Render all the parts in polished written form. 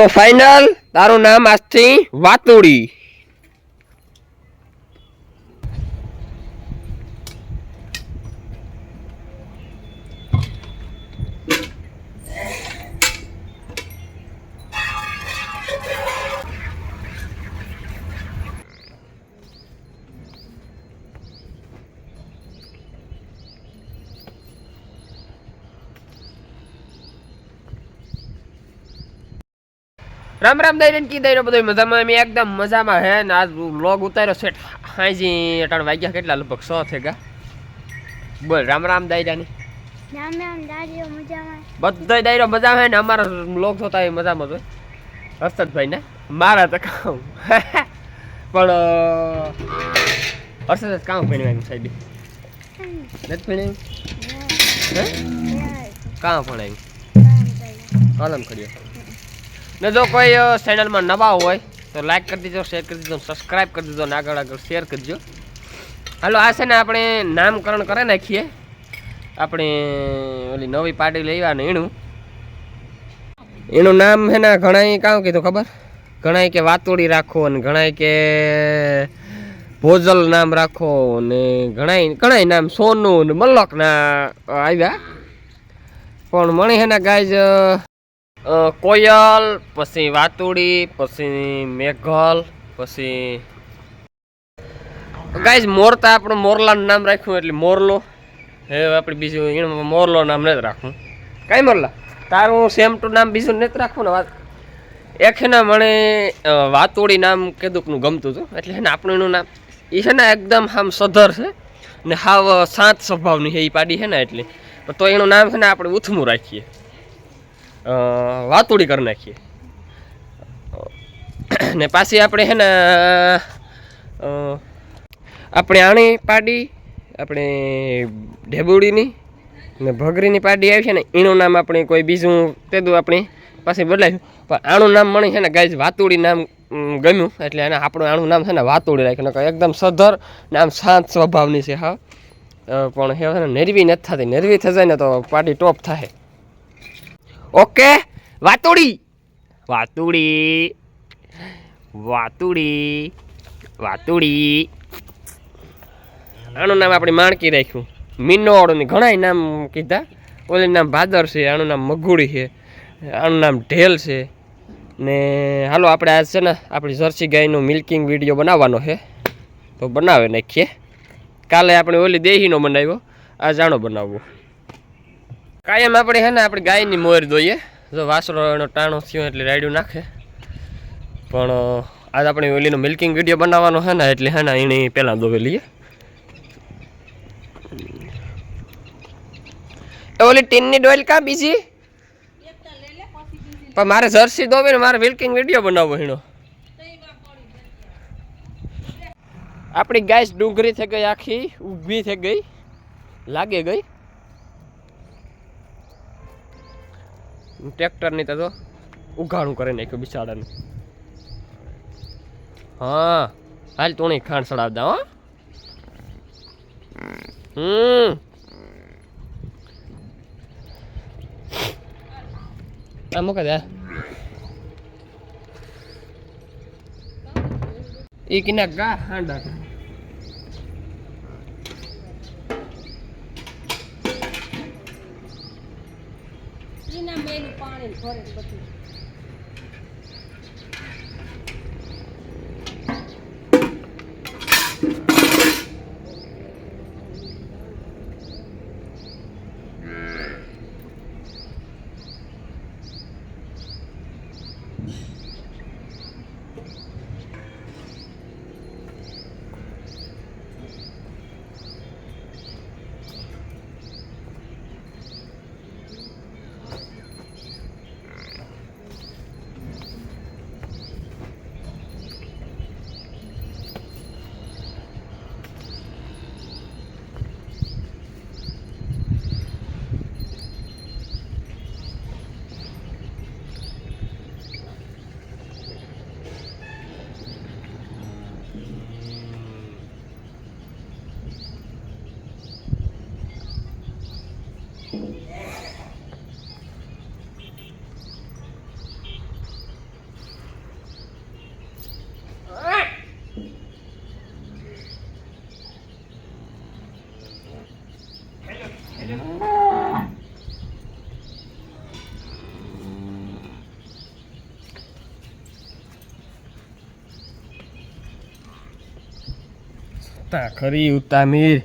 તો ફાઇનલ તારું નામ આજથી વાતુડી. રામ રામ દઈને કી દઈને બધું મજામાં. મેં એકદમ મજામાં હે ને આજ વ્લોગ ઉતાર્યો છે હાજી અટાણ વાગ્યા કેટલા લગભગ 100 થેગા. બોલ રામ રામ દાયરાની. રામ રામ દાયરો મજામાં. બધો દાયરો મજામાં હે ને અમારા વ્લોગ જોતા મજામાં હોય. હર્ષદભાઈ ને મારા તો કામ પણ હર્ષદ કામ ભણવાનું સાહેબ નથી ભણ્યું હે કામ ભણાયું કલમ કર્યો. ને જો કોઈ ચેનલમાં નવા હોય તો લાઈક કરી દીજો, શેર કરી દીજો, સબસ્ક્રાઈબ કરી દીજો ને આગળ આગળ શેર કરજો. હાલો આ છે ને આપણે નામકરણ કરી નાખીએ. આપણે ઓલી નવી પાર્ટી લેવા ને એનું નામ છે ને ઘણા કામ કીધું ખબર, ઘણા કે વાતુડી રાખો ને ઘણા કે ભોજલ નામ રાખો ને ઘણા નામ સોનું ને મલ્લક ના આવ્યા. પણ મણી છે ને ગાઈઝ કોયલ, પછી વાતુડી, પછી મેઘલ, પછી ગાઈઝ મોરતા આપણું મોરલાનું નામ રાખ્યું એટલે મોરલો. હવે આપણે બીજું એનું મોરલો નામ નથી રાખવું. કાંઈ મોરલા તારું સેમ ટુ નામ બીજું નથી રાખવું ને. વાત એક છે ને મને વાતુડી નામ કેદુકનું ગમતું હતું એટલે છે ને આપણું એનું નામ એ છે ને એકદમ આમ સધર છે ને હાવ શાંત સ્વભાવની છે એ પાડી છે ને એટલે તો એનું નામ છે ને આપણે ઉથમું રાખીએ, વાતુડી કરી નાખીએ. ને પાછી આપણે છે ને આપણે આણી પાડી આપણે ઢેબુડીની ને ભગરીની પાડી આવી છે ને એનું નામ આપણે કોઈ બીજું તેદું આપણે પાછી બદલાવ્યું. પણ આણું નામ મળી છે ને ગાઈઝ વાતુડી નામ ગમ્યું એટલે એને આપણું આણું નામ છે ને વાતુડી રાખ્યું. એકદમ સધર ને આમ શાંત સ્વભાવની છે હા. પણ હે ને નરવી નથી થતી, નરવી થઈ જાય ને તો પાડી ટોપ થાય. ઓકે વાતુડી વાતુડી વાતુડી વાતુડી આનું નામ આપણે માણકી રાખ્યું. મીનોળ ને ઘણા નામ કીધા. ઓલું નામ ભાદર છે, આનું નામ મગુડી છે, આનું નામ ઢેલ છે. ને હાલો આપણે આજ છે ને આપણી જર્સી ગાયનું મિલ્કિંગ વિડીયો બનાવવાનો છે તો બનાવી નાખીએ. કાલે આપણે ઓલી દેહીનો બનાવ્યો, આજ આનો બનાવવો. કાયમ આપણે છે ને આપણે ગાયની મોર દોઈએ. જો વાસરો એનો ટાણો થયો એટલે રાયડું નાખે. પણ આજ આપણે ઓલીનો મિલ્કિંગ વિડીયો બનાવવાનો છે ને એટલે હે ને એની પહેલાં દોવી લઈએ. ઓલી ટીનની ડોલ કા બીજી પણ મારે જર્સી દોવી ને મારે મિલ્કિંગ વિડીયો બનાવવો એનો. આપણી ગાય ડુંગળી થઈ ગઈ, આખી ઊભી થઈ ગઈ, લાગે ગઈ. ટ્રેક્ટરની તો ઉઘાડું કરી નાખ્યું બિચારાને. હા હાલ તું ખાંડ ચડાવતા હો. મૂકે દે એ કિના ગા હાંડા પાણી ભરે બધું. ઉતા ખરી ઉતા મીર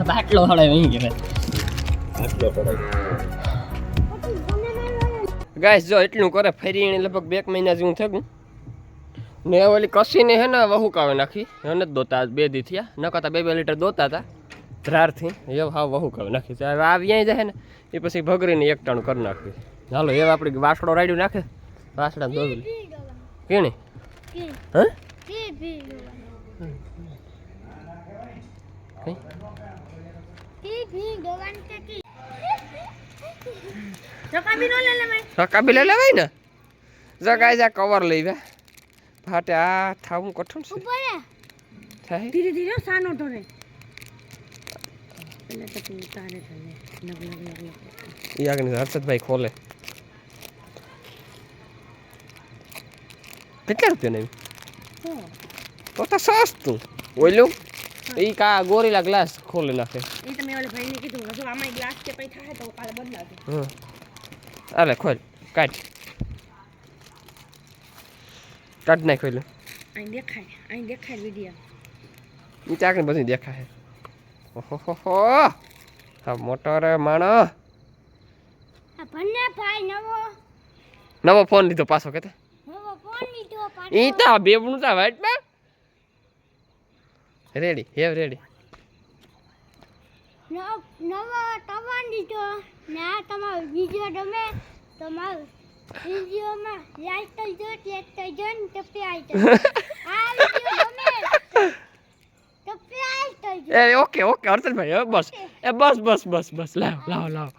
બાટલો હળાય અહીં કે બાટલો પડાય ગાઈસ જો એટલું કરે ફરીને લગભગ 2 મહિના જેવું થયું ને ઓલી કસીને હે ને વહુકાવે નાખી એને જ દોતા 2 દી થયા ન કરતા 2 લીટર દોતા હતા ધ્રારથી એ હાવ વહુકાવે નાખી હવે આ વ્યાય જાય ને એ પછી ભગરીને એક ટાણું કરી નાખી હાલો એ આપણી વાસડો રાડ્યું નાખે વાસડા દોવી કેણી હે રકાબી નો લે લે ભાઈ રકાબી લઈ લેવાય ને જો ગાઈસ આ કવર લઈ વે ફાટે આ થાવું કઠણ છે ઉપર રે. થાય ધીરે ધીરે સાનો ઢોરે પેલા તો તું તારે થને નગ નગ નગ નગ ઈ આગળ હર્ષદભાઈ ખોલે કેટલા રૂપિયા ને તો સસ્તું ઓલું ઈ કા ગોરીલા ગ્લાસ ખોલી નાખે એ તમે ઓલે ભાઈને કીધું જો આમાં ગ્લાસ કે પઈ થાય તો કાલે બદલાવજો આલે ખોલ કાઢ નાખ ખોલ અહીં દેખાય વિડિયો ઈ ચાકને બધું દેખાય ઓહો હા મોટો રે માણો આ ભન્ને ભાઈ નવો ફોન લીધો પાછો કેતા નવો ફોન લીધો ઈ તા બેબણું તા વાઈટ માં રેડી હેવ રેડી નવો તવાન લીધો ને આ તમારો વિડિયો ગમે તમારો વિડિયોમાં લાઈક કરજો ચેક કરજો ને સબસ્ક્રાઇબ કરજો આ વિડિયો ગમે સબસ્ક્રાઇબ કરજો એ ઓકે હર્ષદભાઈ બસ લાવ